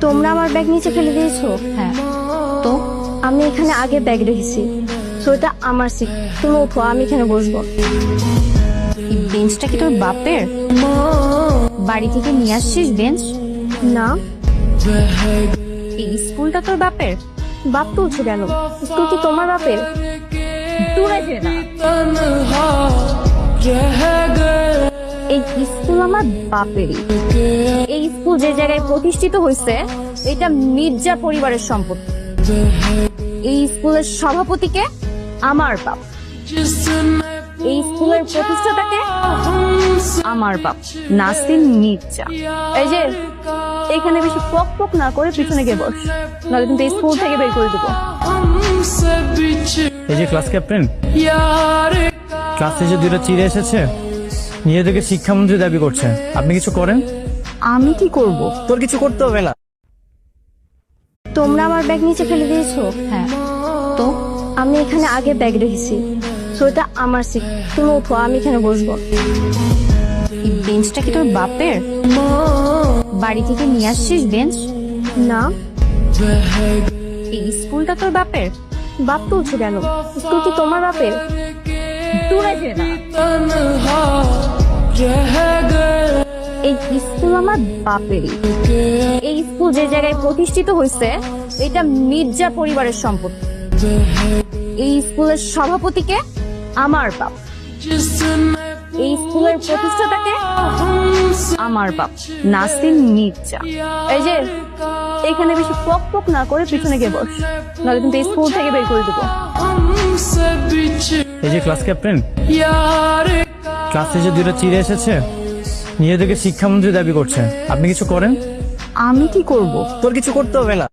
তোমরা আমার ব্যাগ নিচে ফেলে দিয়েছো। হ্যাঁ তো আমি এখানে আগে ব্যাগ রেখেছি, তো এটা আমার সিট। তুমি উঠো, আমি এখানে বসবো। এই বেঞ্চটা কি তোর বাপের? বাড়ি থেকে নিয়ে আসছিস বেঞ্চ? না, এই স্কুলটা তোর বাপের? বাপ তুলছো কেন? স্কুল কি তোমার বাপের? দূরে যে না, এই স্কুল আমার বাপেরই। এই স্কুল যে জায়গায় প্রতিষ্ঠিত হয়েছে এটা মির্জা পরিবারের সম্পত্তি। এই স্কুলের সভাপতিকে আমার বাপ, এই স্কুলের প্রতিষ্ঠাতাকে আমার বাপ নাসিম মির্জা। এই যে এখানে বেশি পক পক না করে পিছনে গিয়ে বস, নাহলে কিন্তু এই স্কুল থেকে বের করে দেবো। এই যে ক্লাস ক্যাপ্টেন, ক্লাসে যে দুটো চিড়ে এসেছে নিজেদেরকে শিক্ষামন্ত্রী দাবি করছে, আপনি কিছু করেন? আমি কি করব? তোর কিছু করতে হবে না। তোমরা আমার ব্যাগ নিচে ফেলে দিয়েছো। হ্যাঁ তো আমি এখানে আগে ব্যাগ রেখেছি, তো এটা আমার সিট। তুমি উঠো, আমি এখানে বসবো। এই বেঞ্চটা কি তোর বাপের? বাড়ি থেকে নিয়ে আসছিস বেঞ্চ? না, এই স্কুলটা তোর বাপের? বাপ তুলছো কেন? স্কুল কি তোমার বাপের? দূরে যে না, এই স্কুল আমার বাপেরই। এই স্কুল যে জায়গায় প্রতিষ্ঠিত হয়েছে এটা মির্জা পরিবারের সম্পত্তি। এই স্কুলের সভাপতিকে আমার বাপ, এই স্কুলের প্রতিষ্ঠাতাকে আমার বাপ নাসিম মির্জা। এই যে এখানে বেশি পক পক না করে পিছনে গিয়ে বস, নাহলে কিন্তু এই স্কুল থেকে বের করে দেবো। এই যে ক্লাস ক্যাপ্টেন, ক্লাসে যে দুটো চিড়ে এসেছে নিজেদেরকে শিক্ষামন্ত্রী দাবি করছে, আপনি কিছু করেন? আমি কি করব? তোর কিছু করতে হবে না।